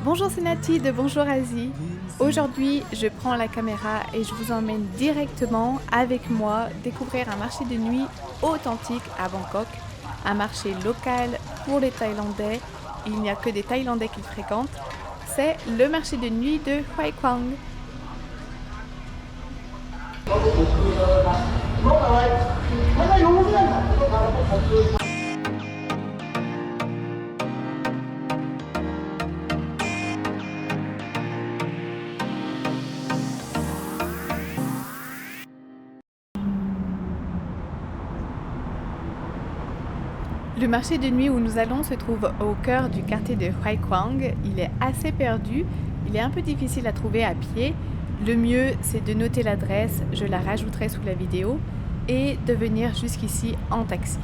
Bonjour, c'est Nati de Bonjour Asie. Aujourd'hui, je prends la caméra et je vous emmène directement avec moi découvrir un marché de nuit authentique à Bangkok. Un marché local pour les Thaïlandais. Il n'y a que des Thaïlandais qui le fréquentent. C'est le marché de nuit de Huay Quang. Le marché de nuit où nous allons se trouve au cœur du quartier de Huay Quang. Il est assez perdu, il est un peu difficile à trouver à pied. Le mieux, c'est de noter l'adresse, je la rajouterai sous la vidéo, et de venir jusqu'ici en taxi.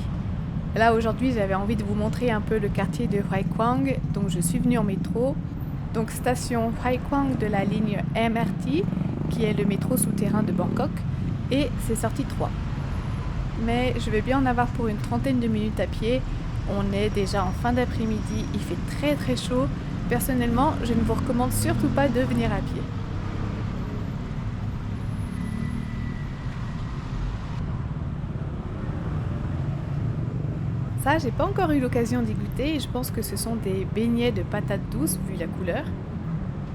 Là, aujourd'hui, j'avais envie de vous montrer un peu le quartier de Huay Quang, donc je suis venue en métro. Donc station Huay Quang de la ligne MRT, qui est le métro souterrain de Bangkok, et c'est sortie 3. Mais je vais bien en avoir pour une trentaine de minutes à pied. On est déjà en fin d'après-midi, il fait très très chaud. Personnellement, je ne vous recommande surtout pas de venir à pied. Ça, j'ai pas encore eu l'occasion d'y goûter et je pense que ce sont des beignets de patates douces vu la couleur.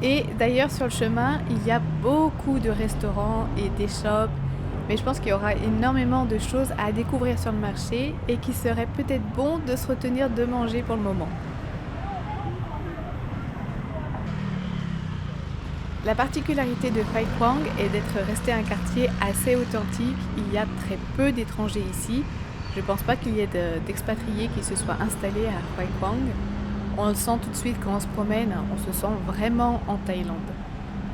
Et d'ailleurs sur le chemin, il y a beaucoup de restaurants et des shops. Mais je pense qu'il y aura énormément de choses à découvrir sur le marché et qu'il serait peut-être bon de se retenir de manger pour le moment. La particularité de Huay Quang est d'être resté un quartier assez authentique. Il y a très peu d'étrangers ici. Je ne pense pas qu'il y ait d'expatriés qui se soient installés à Huay Quang. On le sent tout de suite quand on se promène, on se sent vraiment en Thaïlande.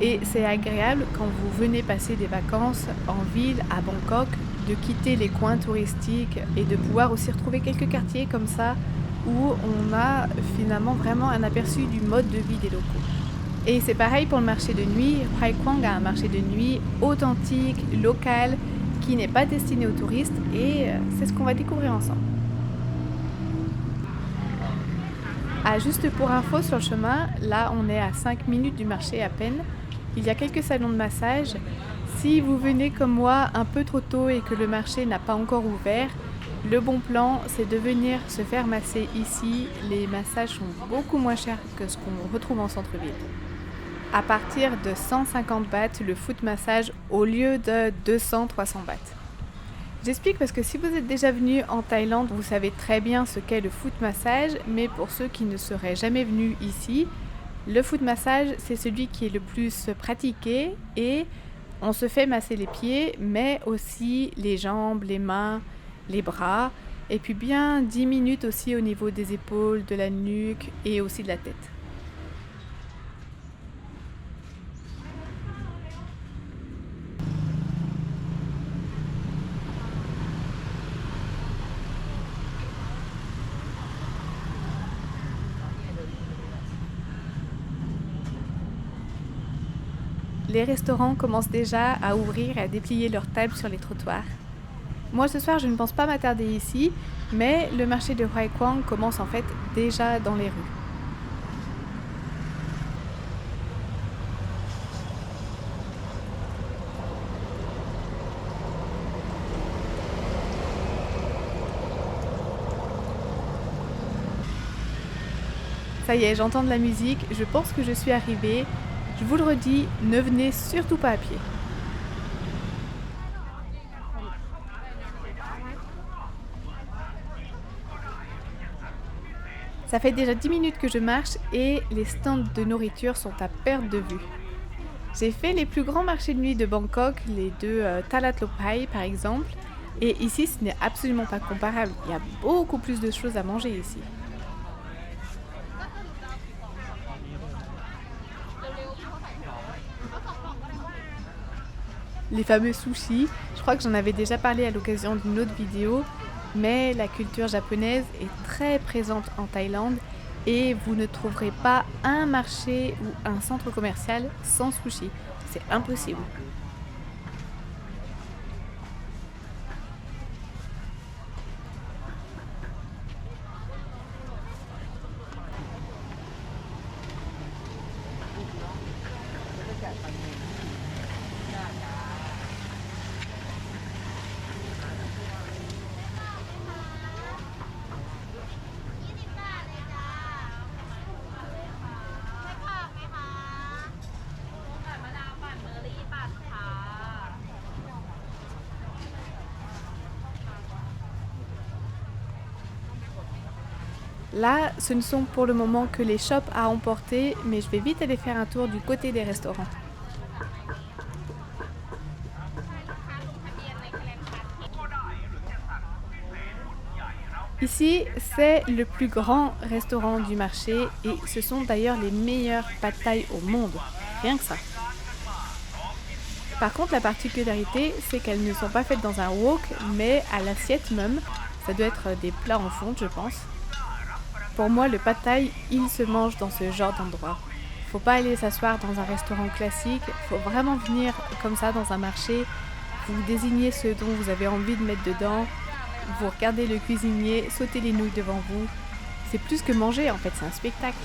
Et c'est agréable quand vous venez passer des vacances en ville à Bangkok, de quitter les coins touristiques et de pouvoir aussi retrouver quelques quartiers comme ça où on a finalement vraiment un aperçu du mode de vie des locaux. Et c'est pareil pour le marché de nuit. Huay Quang a un marché de nuit authentique, local, qui n'est pas destiné aux touristes et c'est ce qu'on va découvrir ensemble. Ah, juste pour info sur le chemin, là on est à 5 minutes du marché à peine. Il y a quelques salons de massage. Si vous venez comme moi un peu trop tôt et que le marché n'a pas encore ouvert, le bon plan c'est de venir se faire masser ici. Les massages sont beaucoup moins chers que ce qu'on retrouve en centre-ville. À partir de 150 bahts le foot massage au lieu de 200-300 bahts. J'explique parce que si vous êtes déjà venu en Thaïlande, vous savez très bien ce qu'est le foot massage, mais pour ceux qui ne seraient jamais venus ici, le foot massage, c'est celui qui est le plus pratiqué et on se fait masser les pieds, mais aussi les jambes, les mains, les bras, et puis bien 10 minutes aussi au niveau des épaules, de la nuque et aussi de la tête. Les restaurants commencent déjà à ouvrir et à déplier leurs tables sur les trottoirs. Moi ce soir je ne pense pas m'attarder ici, mais le marché de Huay Quang commence en fait déjà dans les rues. Ça y est, j'entends de la musique, je pense que je suis arrivée. Je vous le redis, ne venez surtout pas à pied. Ça fait déjà 10 minutes que je marche et les stands de nourriture sont à perte de vue. J'ai fait les plus grands marchés de nuit de Bangkok, les deux Talat Lopai par exemple, et ici ce n'est absolument pas comparable, il y a beaucoup plus de choses à manger ici. Les fameux sushis, je crois que j'en avais déjà parlé à l'occasion d'une autre vidéo, mais la culture japonaise est très présente en Thaïlande et vous ne trouverez pas un marché ou un centre commercial sans sushis. C'est impossible. Là, ce ne sont pour le moment que les shops à emporter, mais je vais vite aller faire un tour du côté des restaurants. Ici, c'est le plus grand restaurant du marché et ce sont d'ailleurs les meilleurs pad thai au monde. Rien que ça. Par contre, la particularité, c'est qu'elles ne sont pas faites dans un wok, mais à l'assiette même. Ça doit être des plats en fonte, je pense. Pour moi, le pad thai, il se mange dans ce genre d'endroit. Faut pas aller s'asseoir dans un restaurant classique, faut vraiment venir comme ça dans un marché, vous désignez ce dont vous avez envie de mettre dedans, vous regardez le cuisinier, sautez les nouilles devant vous. C'est plus que manger en fait, c'est un spectacle.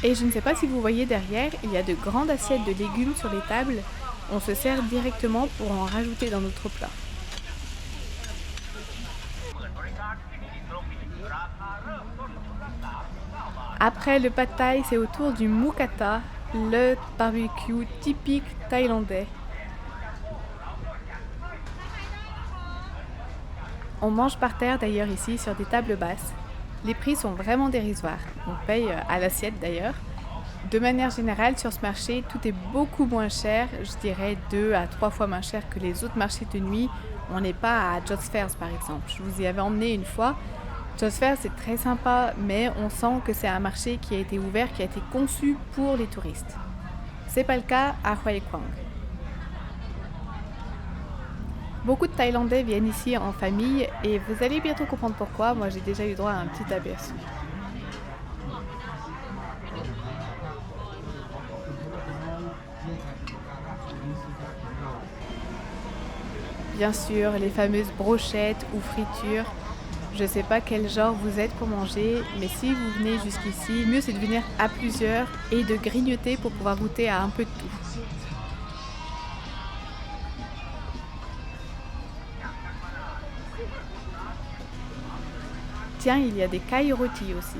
Et je ne sais pas si vous voyez derrière, il y a de grandes assiettes de légumes sur les tables. On se sert directement pour en rajouter dans notre plat. Après le pad thai, c'est au tour du mookata, le barbecue typique thaïlandais. On mange par terre d'ailleurs ici sur des tables basses. Les prix sont vraiment dérisoires. On paye à l'assiette d'ailleurs. De manière générale, sur ce marché, tout est beaucoup moins cher. Je dirais 2 à 3 fois moins cher que les autres marchés de nuit. On n'est pas à Joss Fairs par exemple. Je vous y avais emmené une fois. Joss Fairs c'est très sympa, mais on sent que c'est un marché qui a été ouvert, qui a été conçu pour les touristes. C'est pas le cas à Hoi Quang. Beaucoup de Thaïlandais viennent ici en famille et vous allez bientôt comprendre pourquoi. Moi j'ai déjà eu droit à un petit aperçu. Bien sûr, les fameuses brochettes ou fritures. Je sais pas quel genre vous êtes pour manger, mais si vous venez jusqu'ici, mieux c'est de venir à plusieurs et de grignoter pour pouvoir goûter à un peu de tout. Tiens, il y a des kai roti aussi.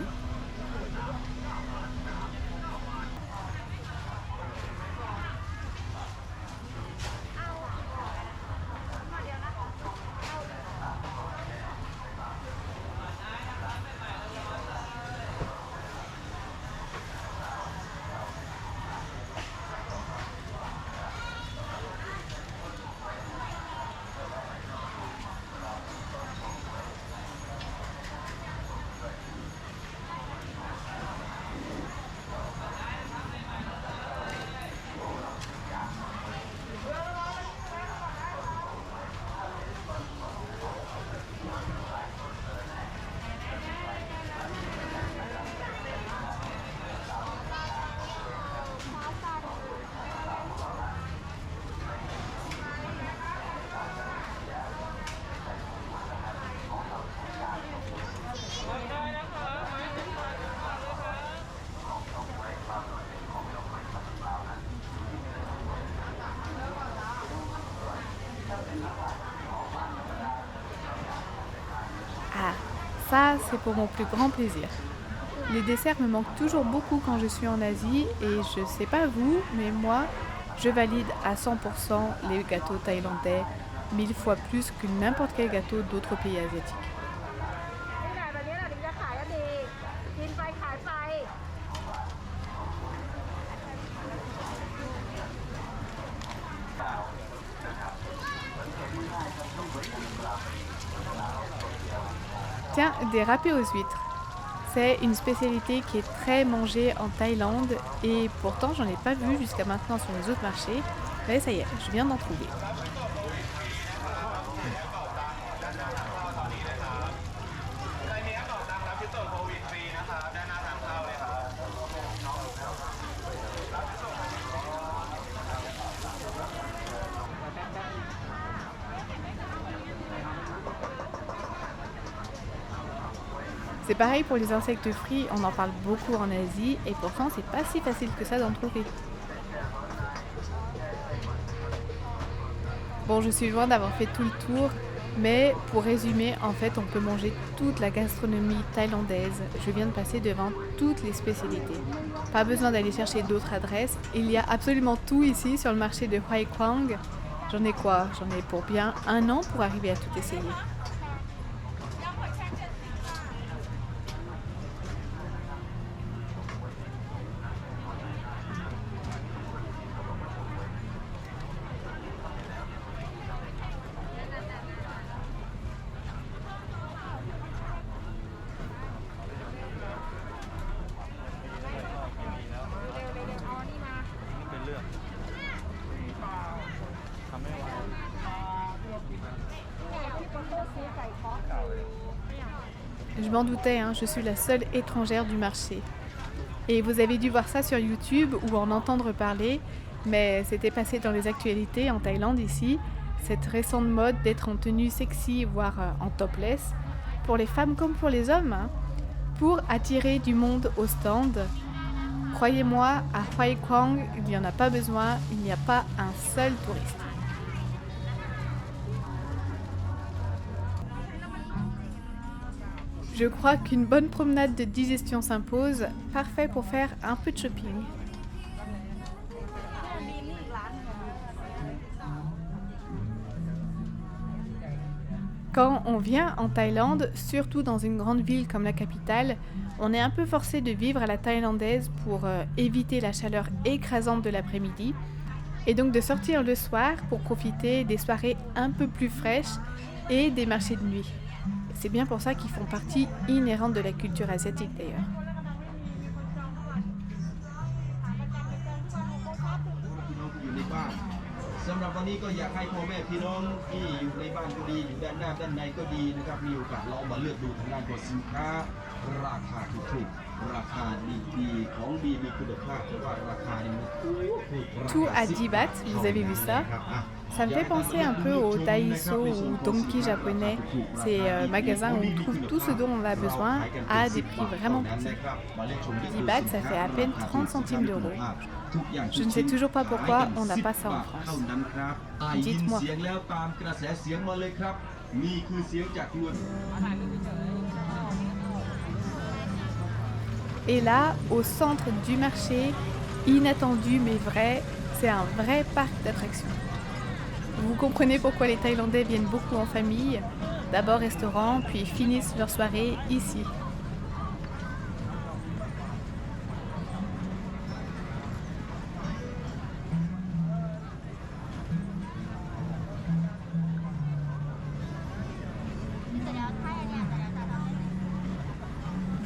Ah, ça c'est pour mon plus grand plaisir. Les desserts me manquent toujours beaucoup quand je suis en Asie et je sais pas vous, mais moi, je valide à 100% les gâteaux thaïlandais 1000 fois plus que n'importe quel gâteau d'autres pays asiatiques. Tiens, des râpés aux huîtres. C'est une spécialité qui est très mangée en Thaïlande et pourtant j'en ai pas vu jusqu'à maintenant sur les autres marchés. Mais ça y est, je viens d'en trouver. C'est pareil pour les insectes frits, on en parle beaucoup en Asie et pourtant c'est pas si facile que ça d'en trouver. Bon, je suis loin d'avoir fait tout le tour, mais pour résumer, en fait, on peut manger toute la gastronomie thaïlandaise. Je viens de passer devant toutes les spécialités. Pas besoin d'aller chercher d'autres adresses. Il y a absolument tout ici sur le marché de Hoi Quang. J'en ai quoi? J'en ai pour bien 1 an pour arriver à tout essayer. je m'en doutais, hein, je suis la seule étrangère du marché. Et vous avez dû voir ça sur YouTube ou en entendre parler, mais c'était passé dans les actualités en Thaïlande ici, cette récente mode d'être en tenue sexy, voire en topless, pour les femmes comme pour les hommes, hein, pour attirer du monde au stand. Croyez-moi, à Hoi Kwang, il n'y en a pas besoin, il n'y a pas un seul touriste. Je crois qu'une bonne promenade de digestion s'impose, parfait pour faire un peu de shopping. Quand on vient en Thaïlande, surtout dans une grande ville comme la capitale, on est un peu forcé de vivre à la thaïlandaise pour éviter la chaleur écrasante de l'après-midi et donc de sortir le soir pour profiter des soirées un peu plus fraîches et des marchés de nuit. C'est bien pour ça qu'ils font partie inhérente de la culture asiatique d'ailleurs. สำหรับวันนี้ก็อยากให้พ่อแม่พี่น้องที่อยู่ในบ้านก็ดีอยู่ด้านหน้าด้านในก็ดีนะครับมีโอกาสลองมาเลือกดูทางด้านของสินค้าราคาถูกๆราคาดีๆของดีมีคุณภาพแต่ว่าราคานี่มันถูก Tout à 10 bahts, vous avez vu ça? Ça me fait penser un peu au Daiso ou Donki japonais, ces magasins où on trouve tout ce dont on a besoin à des prix vraiment petits. 10 bahts, ça fait à peine 30 centimes d'euros. Je ne sais toujours pas pourquoi on n'a pas ça en France. Dites-moi. Et là, au centre du marché, inattendu mais vrai, c'est un vrai parc d'attractions. Vous comprenez pourquoi les Thaïlandais viennent beaucoup en famille, d'abord restaurant, puis finissent leur soirée ici.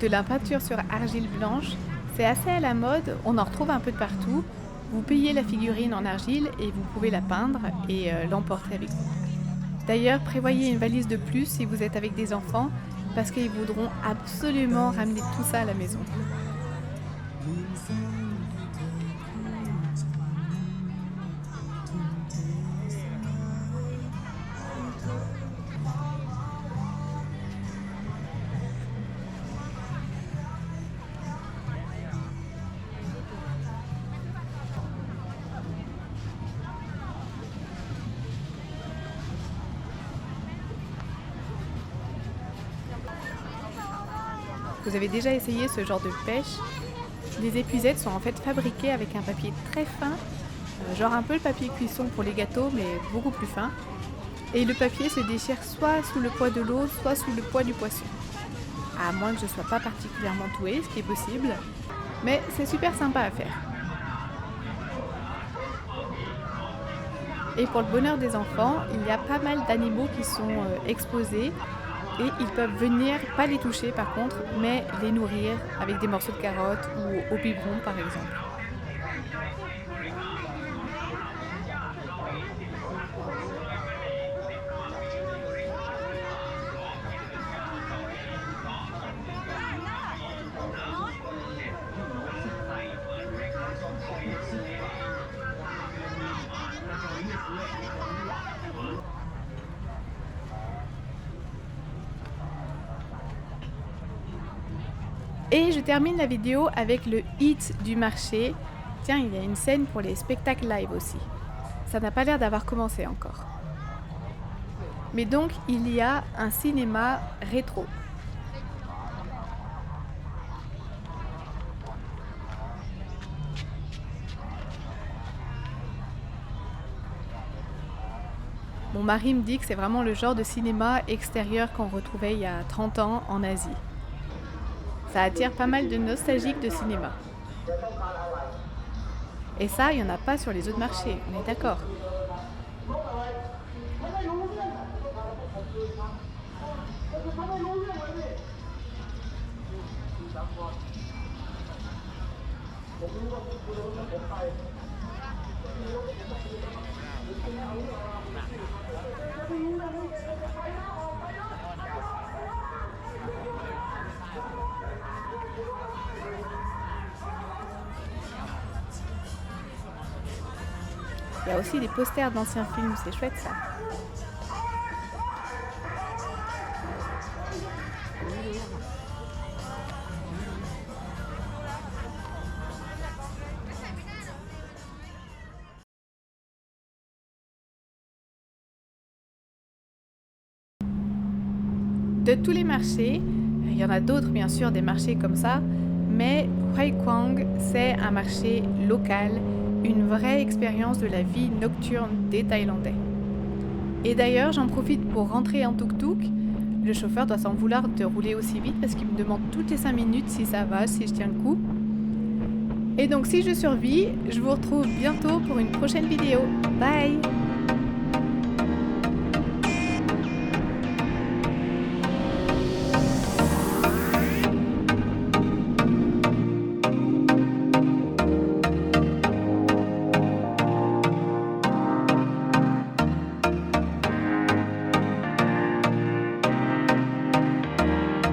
De la peinture sur argile blanche, c'est assez à la mode, on en retrouve un peu de partout. Vous payez la figurine en argile et vous pouvez la peindre et l'emporter avec vous. D'ailleurs, prévoyez une valise de plus si vous êtes avec des enfants parce qu'ils voudront absolument ramener tout ça à la maison. Vous avez déjà essayé ce genre de pêche? Les épuisettes sont en fait fabriquées avec un papier très fin, genre un peu le papier cuisson pour les gâteaux mais beaucoup plus fin. Et le papier se déchire soit sous le poids de l'eau, soit sous le poids du poisson. À moins que je ne sois pas particulièrement douée, ce qui est possible, mais c'est super sympa à faire. Et pour le bonheur des enfants, il y a pas mal d'animaux qui sont exposés. Et ils peuvent venir, pas les toucher par contre, mais les nourrir avec des morceaux de carottes ou au biberon par exemple. Et je termine la vidéo avec le hit du marché. Tiens, il y a une scène pour les spectacles live aussi. Ça n'a pas l'air d'avoir commencé encore. Mais donc, il y a un cinéma rétro. Mon mari me dit que c'est vraiment le genre de cinéma extérieur qu'on retrouvait il y a 30 ans en Asie. Ça attire pas mal de nostalgiques de cinéma. Et ça, il n'y en a pas sur les autres marchés, on est d'accord. Il y a aussi des posters d'anciens films, c'est chouette ça. De tous les marchés, il y en a d'autres bien sûr, des marchés comme ça, mais Huay Quang, c'est un marché local, une vraie expérience de la vie nocturne des Thaïlandais. Et d'ailleurs, j'en profite pour rentrer en tuk-tuk. Le chauffeur doit s'en vouloir de rouler aussi vite parce qu'il me demande toutes les 5 minutes si ça va, si je tiens le coup. Et donc si je survis, je vous retrouve bientôt pour une prochaine vidéo. Bye!